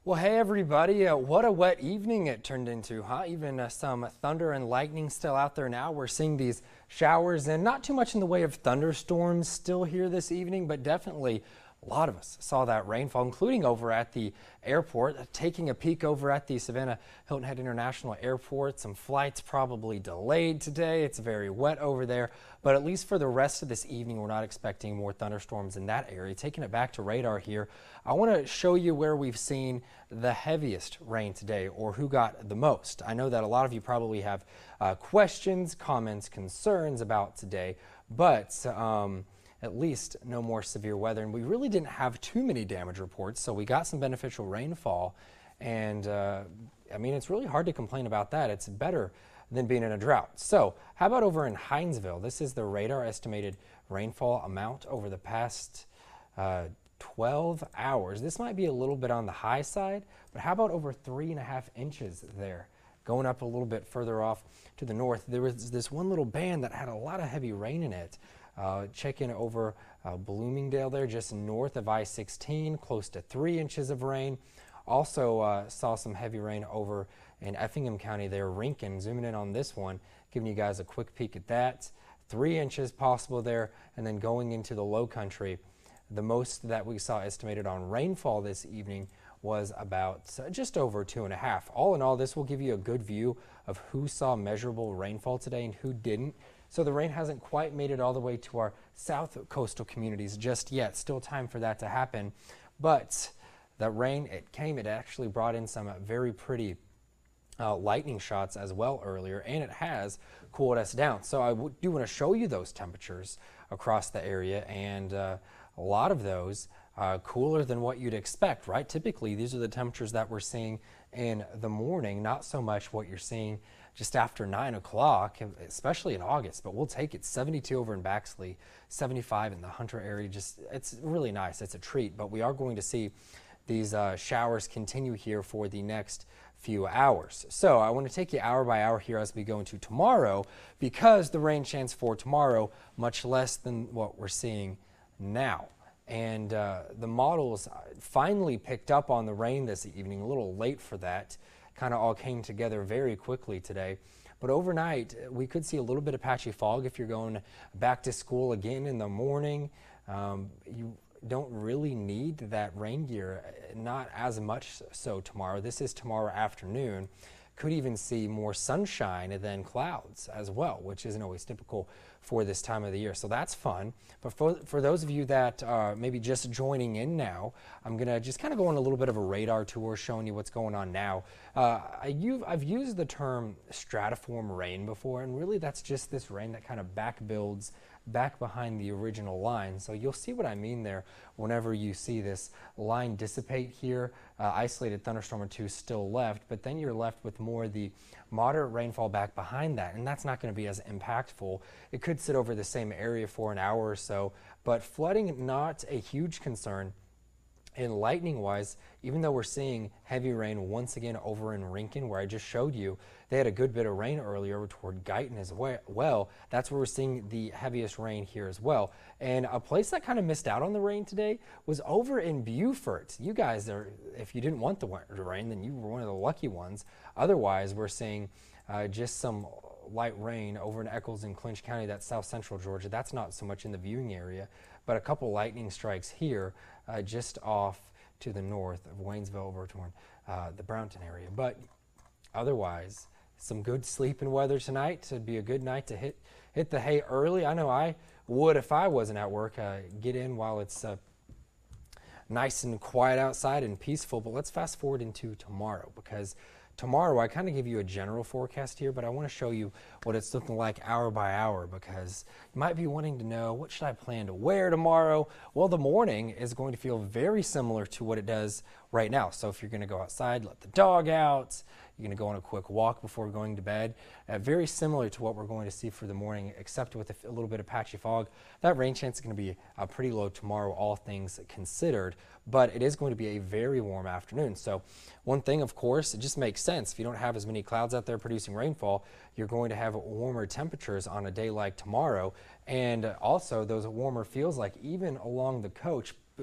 Well, hey everybody, what a wet evening it turned into, huh? Even some thunder and lightning still out there now. We're seeing these showers and not too much in the way of thunderstorms still here this evening, but definitely a lot of us saw that rainfall, including over at the airport. Taking a peek over at the Savannah Hilton Head International Airport, some flights probably delayed today. It's very wet over there, but at least for the rest of this evening, we're not expecting more thunderstorms in that area. Taking it back to radar here, I want to show you where we've seen the heaviest rain today, or who got the most. I know that a lot of you probably have questions, comments, concerns about today, but at least no more severe weather. And we really didn't have too many damage reports, so we got some beneficial rainfall. And I mean, it's really hard to complain about that. It's better than being in a drought. So how about over in Hinesville? This is the radar estimated rainfall amount over the past 12 hours. This might be a little bit on the high side, but how about over 3.5 inches there? Going up a little bit further off to the north, there was this one little band that had a lot of heavy rain in it. Checking over Bloomingdale there, just north of I-16, close to 3 inches of rain. Also saw some heavy rain over in Effingham County there, Rincon. Zooming in on this one, giving you guys a quick peek at that. 3 inches possible there, and then going into the low country, the most that we saw estimated on rainfall this evening was about just over 2.5. All in all, this will give you a good view of who saw measurable rainfall today and who didn't. So the rain hasn't quite made it all the way to our south coastal communities just yet. Still time for that to happen. But that rain, it actually brought in some very pretty lightning shots as well earlier, and it has cooled us down. So I do want to show you those temperatures across the area, and a lot of those cooler than what you'd expect, right? Typically, these are the temperatures that we're seeing in the morning, not so much what you're seeing just after 9 o'clock, especially in August, but we'll take it. 72 over in Baxley, 75 in the Hunter area. It's really nice. It's a treat, but we are going to see these showers continue here for the next few hours. So I want to take you hour by hour here as we go into tomorrow, because the rain chance for tomorrow much less than what we're seeing now. And the models finally picked up on the rain this evening, a little late for that. Kind of all came together very quickly today. But overnight, we could see a little bit of patchy fog if you're going back to school again in the morning. You don't really need that rain gear, not as much so tomorrow. This is tomorrow afternoon. Could even see more sunshine than clouds as well, which isn't always typical for this time of the year. So that's fun. But for those of you that are maybe just joining in now, I'm going to just kind of go on a little bit of a radar tour showing you what's going on now. I've used the term stratiform rain before, and really that's just this rain that kind of back builds back behind the original line. So you'll see what I mean there whenever you see this line dissipate here. Isolated thunderstorm or two still left, but then you're left with more of the moderate rainfall back behind that, and that's not going to be as impactful. It could sit over the same area for an hour or so, but flooding not a huge concern. And lightning-wise, even though we're seeing heavy rain once again over in Rincon, where I just showed you, they had a good bit of rain earlier toward Guyton as well. That's where we're seeing the heaviest rain here as well. And a place that kind of missed out on the rain today was over in Beaufort. You guys if you didn't want the rain, then you were one of the lucky ones. Otherwise, we're seeing just some light rain over in Eccles and Clinch County. That's south central Georgia. That's not so much in the viewing area, but a couple lightning strikes here just off to the north of Waynesville over toward the Brownton area. But otherwise, some good sleeping weather tonight. It'd be a good night to hit the hay early. I know I would if I wasn't at work. Get in while it's nice and quiet outside and peaceful. But let's fast forward into tomorrow, because tomorrow I kind of give you a general forecast here, but I want to show you what it's looking like hour by hour, because you might be wanting to know, what should I plan to wear tomorrow? Well, the morning is going to feel very similar to what it does right now. So if you're going to go outside, let the dog out, you're going to go on a quick walk before going to bed. Very similar to what we're going to see for the morning, except with a little bit of patchy fog. That rain chance is going to be pretty low tomorrow, all things considered, but it is going to be a very warm afternoon. So one thing, of course, it just makes sense. If you don't have as many clouds out there producing rainfall, you're going to have warmer temperatures on a day like tomorrow. And also those warmer feels like even along the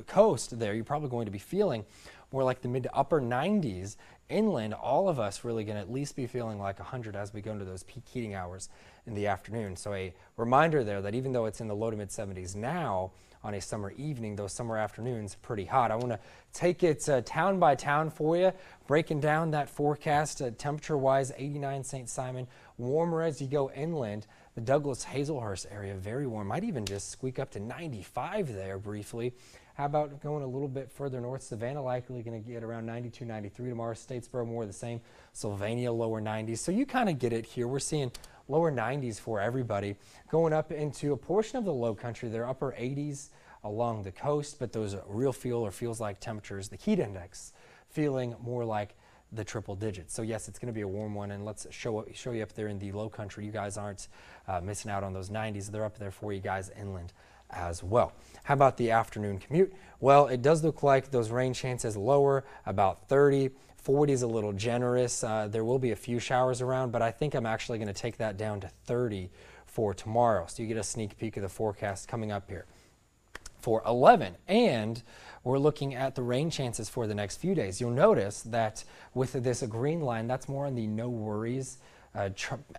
coast there, you're probably going to be feeling more like the mid to upper 90s. Inland, all of us really going to at least be feeling like 100 as we go into those peak heating hours in the afternoon. So a reminder there that even though it's in the low to mid 70s now, on a summer evening, those summer afternoons pretty hot. I want to take it town by town for you, breaking down that forecast temperature-wise. 89 St. Simon, warmer as you go inland. The Douglas Hazelhurst area, very warm. Might even just squeak up to 95 there briefly. How about going a little bit further north? Savannah likely going to get around 92, 93 tomorrow. Statesboro more the same. Sylvania lower 90s. So you kind of get it here. We're seeing lower 90s for everybody. Going up into a portion of the low country, they're upper 80s along the coast, but those real feel or feels like temperatures, the heat index feeling more like the triple digits. So yes, it's going to be a warm one, and let's show you up there in the low country. You guys aren't missing out on those 90s. They're up there for you guys inland as well. How about the afternoon commute? Well, it does look like those rain chances lower, about 30. 40 is a little generous. There will be a few showers around, but I think I'm actually going to take that down to 30 for tomorrow. So you get a sneak peek of the forecast coming up here for 11. And we're looking at the rain chances for the next few days. You'll notice that with this green line, that's more on the no worries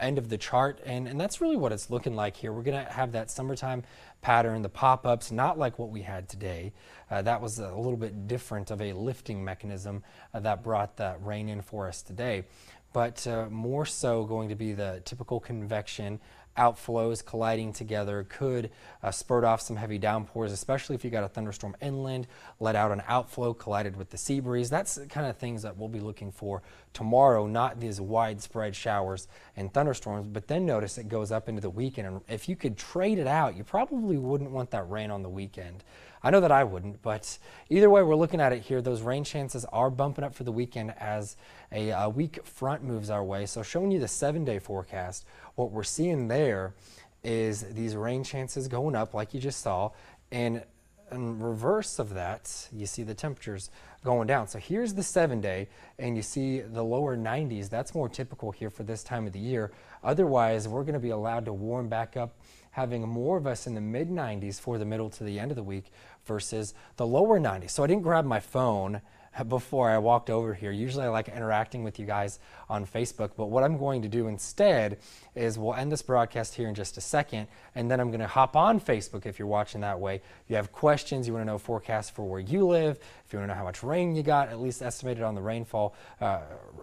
end of the chart, and that's really what it's looking like here. We're going to have that summertime pattern, the pop-ups, not like what we had today. That was a little bit different of a lifting mechanism that brought that rain in for us today, but more so going to be the typical convection outflows colliding together could spurt off some heavy downpours, especially if you got a thunderstorm inland, let out an outflow, collided with the sea breeze. That's the kind of things that we'll be looking for tomorrow, not these widespread showers and thunderstorms. But then notice it goes up into the weekend, and if you could trade it out, you probably wouldn't want that rain on the weekend. I know that I wouldn't, but either way, we're looking at it here. Those rain chances are bumping up for the weekend as a weak front moves our way. So showing you the 7-day forecast, what we're seeing there is these rain chances going up like you just saw, and in reverse of that, you see the temperatures going down. So here's the 7-day, and you see the lower 90s. That's more typical here for this time of the year. Otherwise, we're going to be allowed to warm back up, having more of us in the mid 90s for the middle to the end of the week versus the lower 90s. So I didn't grab my phone before I walked over here. Usually I like interacting with you guys on Facebook, but what I'm going to do instead is we'll end this broadcast here in just a second, and then I'm going to hop on Facebook if you're watching that way. You have questions, you want to know forecasts for where you live, if you want to know how much rain you got, at least estimated on the rainfall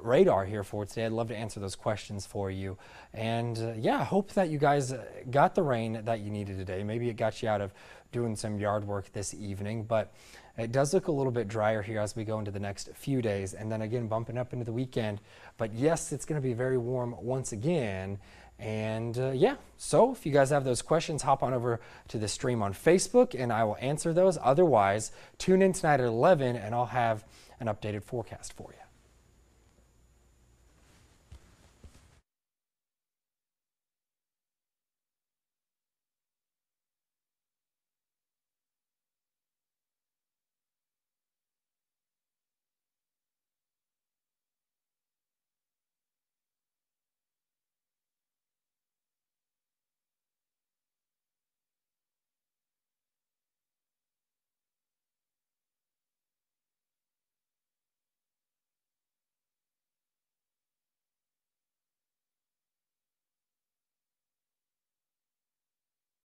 radar here for today. I'd love to answer those questions for you. And yeah, I hope that you guys got the rain that you needed today. Maybe it got you out of doing some yard work this evening, but it does look a little bit drier here as we go into the next few days, and then again bumping up into the weekend. But yes, it's going to be very warm once again. And yeah, so if you guys have those questions, hop on over to the stream on Facebook and I will answer those. Otherwise, tune in tonight at 11 and I'll have an updated forecast for you.